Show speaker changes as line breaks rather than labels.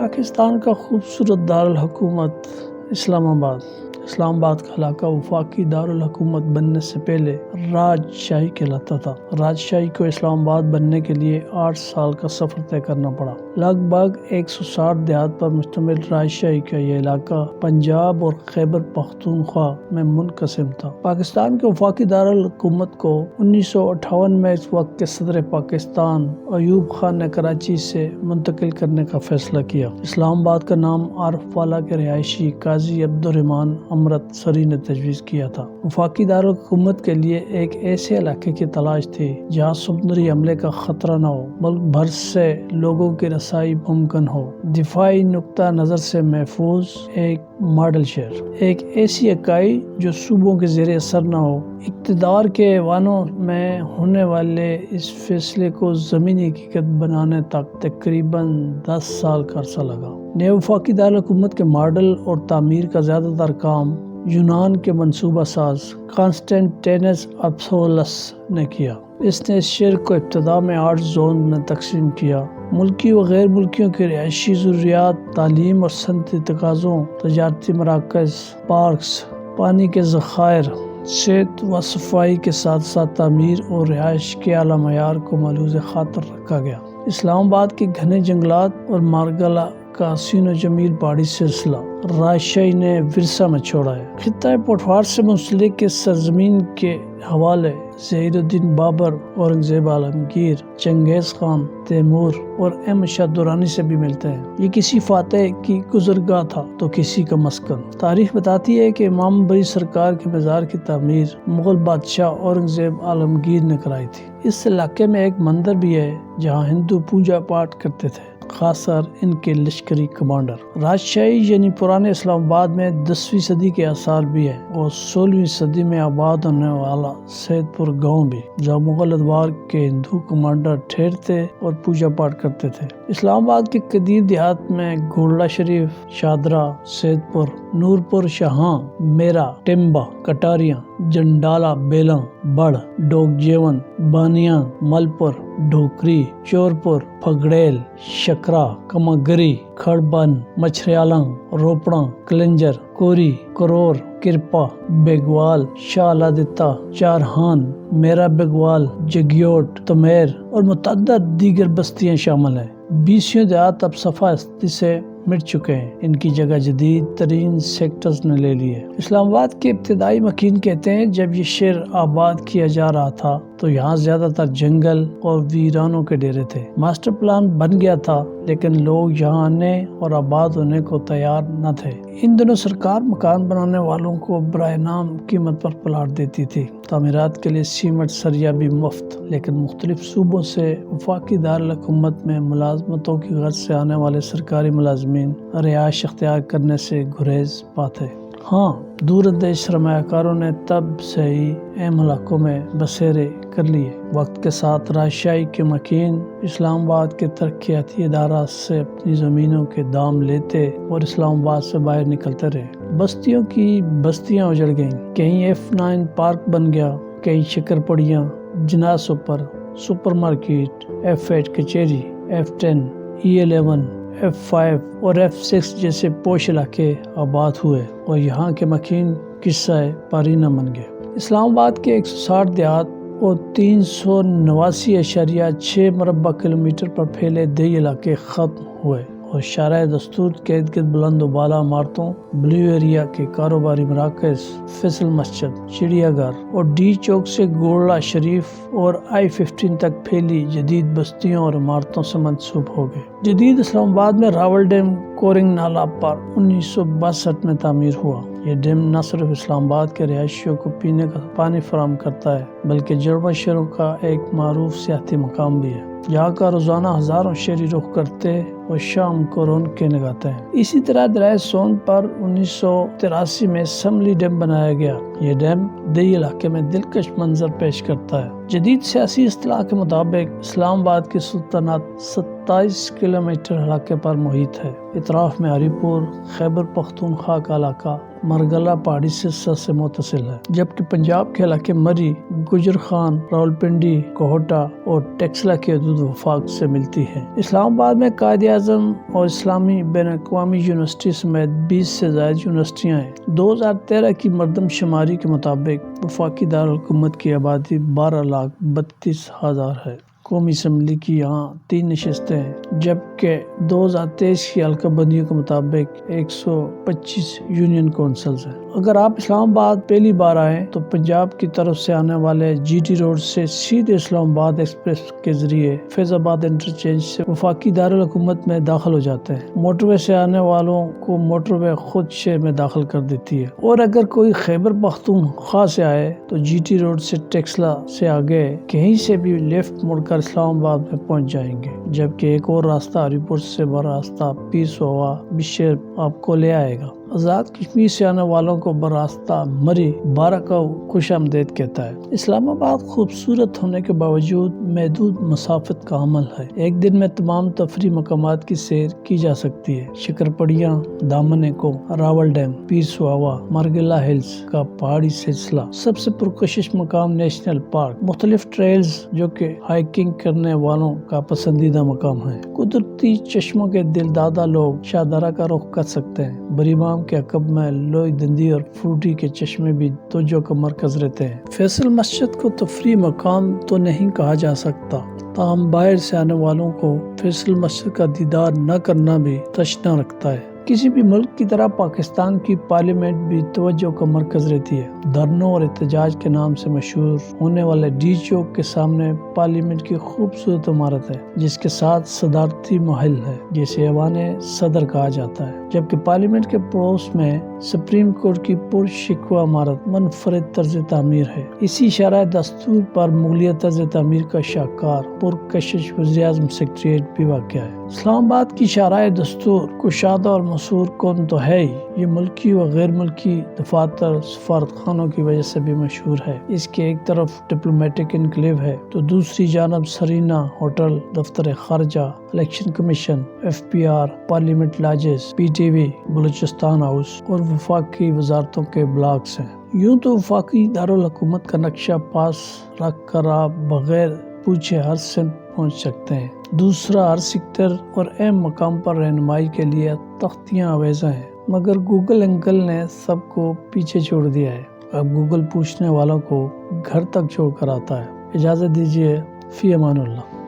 پاکستان کا خوبصورت دارالحکومت اسلام آباد کا علاقہ وفاقی دارالحکومت بننے سے پہلے راج شاہی کہلاتا تھا۔ راج شاہی کو اسلام آباد بننے کے لیے 8 سال کا سفر طے کرنا پڑا۔ لگ بھگ 160 دیہات پر مشتمل راج شاہی کا یہ علاقہ پنجاب اور خیبر پختونخوا میں منقسم تھا۔ پاکستان کے وفاقی دارالحکومت کو 1958 میں اس وقت کے صدر پاکستان ایوب خان نے کراچی سے منتقل کرنے کا فیصلہ کیا۔ اسلام آباد کا نام عارف والا کے رہائشی قاضی عبدالرحمان امرت سری نے تجویز کیا تھا۔ وفاقی دارالحکومت کے لیے ایک ایسے علاقے کی تلاش تھی جہاں سمندری حملے کا خطرہ نہ ہو، ملک بھر سے لوگوں کی رسائی ممکن ہو، دفاعی نقطہ نظر سے محفوظ ایک ماڈل شہر، ایک ایسی اکائی جو صوبوں کے زیر اثر نہ ہو۔ اقتدار کے ایوانوں میں ہونے والے اس فیصلے کو زمینی حقیقت بنانے تک تقریباً 10 سال کا عرصہ لگا۔ نئے وفاقی دارالحکومت کے ماڈل اور تعمیر کا زیادہ تر کام یونان کے منصوبہ ساز کانسٹینٹینس اپسولس نے کیا۔ اس نے اس شہر کو ابتدا میں 8 زون میں تقسیم کیا۔ ملکی و غیر ملکیوں کی رہائشی ضروریات، تعلیم اور صنعتی تقاضوں، تجارتی مراکز، پارکس، پانی کے ذخائر، صحت و صفائی کے ساتھ ساتھ تعمیر اور رہائش کے اعلیٰ معیار کو ملحوظ خاطر رکھا گیا۔ اسلام آباد کے گھنے جنگلات اور مارگلا کا حسین و جمیل پہاڑی سلسلہ راج شاہی نے ورثہ میں چھوڑا ہے۔ خطہ پٹوار سے منسلک اس سرزمین کے حوالے ظہیر الدین بابر، اورنگزیب عالمگیر، چنگیز خان، تیمور اور احمد شاہ درانی سے بھی ملتے ہیں۔ یہ کسی فاتح کی گزرگاہ تھا تو کسی کا مسکن۔ تاریخ بتاتی ہے کہ امام بری سرکار کے مزار کی تعمیر مغل بادشاہ اورنگزیب عالمگیر نے کرائی تھی۔ اس علاقے میں ایک مندر بھی ہے جہاں ہندو پوجا پاٹ کرتے تھے، خاص کر ان کے لشکری کمانڈر۔ راج شاہی یعنی پرانے اسلام آباد میں 10ویں صدی کے آثار بھی ہیں اور 16ویں صدی میں آباد ہونے والا سید پور گاؤں بھی، جہاں مغل ادوار کے ہندو کمانڈر ٹھہرتے اور پوجا پاٹ کرتے تھے۔ اسلام آباد کے قدیم دیہات میں گولڈا شریف، شادرہ، سید پور، نورپور، شاہاں، میرا، ٹمبا، کٹاریاں، جنڈالا، بیلاں، بڑھ، ڈوگ جیون، بانیاں، ملپور، ڈھوکری، چورپور، پھگڑیل، شکرا، کماگری، کھڑبن، مچھریالنگ، روپڑا، کلنجر، کوری، کرور، کرپا، بیگوال، شالا دتا، چارہان، میرا بیگوال، جگیوٹ، تمیر اور متعدد دیگر بستیاں شامل ہیں۔ 20 دیہات اب صفحہ سے مٹ چکے ہیں، ان کی جگہ جدید ترین سیکٹرز نے لے لی ہے۔ اسلام آباد کے ابتدائی مکین کہتے ہیں جب یہ شہر آباد کیا جا رہا تھا تو یہاں زیادہ تر جنگل اور ویرانوں کے ڈیرے تھے۔ ماسٹر پلان بن گیا تھا لیکن لوگ یہاں آنے اور آباد ہونے کو تیار نہ تھے۔ ان دنوں سرکار مکان بنانے والوں کو برائے نام قیمت پر پلاٹ دیتی تھی۔ تعمیرات کے لیے سیمنٹ سریا بھی مفت، لیکن مختلف صوبوں سے وفاقی دارالحکومت میں ملازمتوں کی غرض سے آنے والے سرکاری ملازمین رہائش اختیار کرنے سے گریز پاتے۔ ہاں، دور اندیش سرمایہ کاروں نے تب سے ہی اہم علاقوں میں بسیرے کر لیے۔ وقت کے ساتھ راج شاہی کے مکین اسلام آباد کے ترقیاتی ادارہ سے اپنی زمینوں کے دام لیتے اور اسلام آباد سے باہر نکلتے رہے۔ بستیوں کی بستیاں اجڑ گئیں، کہیں F9 پارک بن گیا، کہیں شکر پڑیاں، جناسوں پر سپر مارکیٹ، F8 کچہری، F10، E11، F5 اور F6 جیسے پوش علاقے آباد ہوئے اور یہاں کے مکین قصہ پارینہ بن گئے۔ اسلام آباد کے 160 دیہات اور 389.6 مربع کلومیٹر پر پھیلے دیہی علاقے ختم ہوئے اور شارع دستور کے ارد گرد بلند و بالا عمارتوں، بلیو ایریا کے کاروباری مراکز، فیصل مسجد، چڑیا گھر اور ڈی چوک سے گولڈا شریف اور I-15 تک پھیلی جدید بستیوں اور عمارتوں سے منسوب ہو گئے۔ جدید اسلام آباد میں راول ڈیم کورنگ نالہ پر 1962 میں تعمیر ہوا۔ یہ ڈیم نہ صرف اسلام آباد کے رہائشیوں کو پینے کا پانی فراہم کرتا ہے بلکہ جڑواں شہروں کا ایک معروف سیاحتی مقام بھی ہے، جہاں کا روزانہ ہزاروں شہری رخ کرتے اور شام کو رونقیں لگاتے ہیں۔ اسی طرح دریائے سون پر 1983 میں سملی ڈیم بنایا گیا۔ یہ ڈیم دیہی علاقے میں دلکش منظر پیش کرتا ہے۔ جدید سیاسی اصطلاح کے مطابق اسلام آباد کی سلطنت 27 کلومیٹر علاقے پر محیط ہے۔ اطراف میں ہری پور، خیبر پختونخوا کا علاقہ مرگلا پہاڑی سلسلہ سے متصل ہے، جبکہ پنجاب کے علاقے مری، گجر خان، راولپنڈی، کوہٹا اور ٹیکسلا کے حدود وفاق سے ملتی ہے۔ اسلام آباد میں قائد اعظم اور اسلامی بین الاقوامی یونیورسٹی سمیت 20 سے زائد یونیورسٹیاں ہیں۔ 2013 کی مردم شماری کے مطابق وفاقی دارالحکومت کی آبادی 12,32,000 ہے۔ قومی اسمبلی کی یہاں 3 نشستیں ہیں، جبکہ 2023 کی حلقہ بندیوں کے مطابق 125 یونین کونسلز ہیں۔ اگر آپ اسلام آباد پہلی بار آئیں تو پنجاب کی طرف سے آنے والے جی ٹی روڈ سے سیدھے اسلام آباد ایکسپریس کے ذریعے فیض آباد انٹرچینج سے وفاقی دارالحکومت میں داخل ہو جاتے ہیں۔ موٹر وے سے آنے والوں کو موٹر وے خود شہر میں داخل کر دیتی ہے، اور اگر کوئی خیبر پختونخوا سے آئے تو جی ٹی روڈ سے ٹیکسلا سے آگے کہیں سے بھی لیفٹ مڑ کر اسلام آباد میں پہنچ جائیں گے، جبکہ ایک اور راستہ ہری پور سے براستہ پیر سووا بشیر آپ کو لے آئے گا۔ آزاد کشمیر سے آنے والوں کو براستہ مری بارہ کو خوش آمدید کہتا ہے۔ اسلام آباد خوبصورت ہونے کے باوجود محدود مسافت کا حامل ہے۔ ایک دن میں تمام تفریح مقامات کی سیر کی جا سکتی ہے۔ شکرپڑیاں، دامن ایکو، راول ڈیم، پیر سواوا، مارگلا ہلز کا پہاڑی سلسلہ، سب سے پرکشش مقام نیشنل پارک، مختلف ٹریلز جو کہ ہائیکنگ کرنے والوں کا پسندیدہ مقام ہے۔ قدرتی چشموں کے دل دادا لوگ شاہدرہ کا رخ کر سکتے ہیں۔ بریمام کے عقب میں لوئی دندی اور فروٹی کے چشمے بھی توجہ کا مرکز رہتے ہیں۔ فیصل مسجد کو تفریح مقام تو نہیں کہا جا سکتا، تاہم باہر سے آنے والوں کو فیصل مسجد کا دیدار نہ کرنا بھی تشنا رکھتا ہے۔ کسی بھی ملک کی طرح پاکستان کی پارلیمنٹ بھی توجہ کا مرکز رہتی ہے۔ دھرنوں اور احتجاج کے نام سے مشہور ہونے والے ڈی چوک کے سامنے پارلیمنٹ کی خوبصورت عمارت ہے، جس کے ساتھ صدارتی محل ہے جسے ایوان صدر کہا جاتا ہے، جبکہ پارلیمنٹ کے پڑوس میں سپریم کورٹ کی پرشکوہ عمارت منفرد طرز تعمیر ہے۔ اسی شرح دستور پر مغلیہ طرز تعمیر کا شاہکار پرکشش وزیر اعظم سیکریٹریٹ بھی واقع ہے۔ اسلام آباد کی شاہراہ دستور کشادہ اور مسحور کن تو ہے ہی، یہ ملکی و غیر ملکی دفاتر سفارت خانوں کی وجہ سے بھی مشہور ہے۔ اس کے ایک طرف ڈپلومیٹک انکلیو ہے تو دوسری جانب سرینا ہوٹل، دفتر خارجہ، election commission, F P R, parliament lodges, P T V, Balochistan house اور وفاقی وزارتوں کے بلاکس ہیں۔ یوں تو وفاقی دارالحکومت کا نقشہ پاس رکھ کر آپ بغیر پوچھے ہر سمت پہنچ سکتے ہیں۔ دوسرا، ہر سیکٹر اور اہم مقام پر رہنمائی کے لیے تختیاں آویزاں ہیں، مگر گوگل انکل نے سب کو پیچھے چھوڑ دیا ہے۔ اب گوگل پوچھنے والوں کو گھر تک چھوڑ کر آتا ہے۔ اجازت دیجیے، فی امان اللہ۔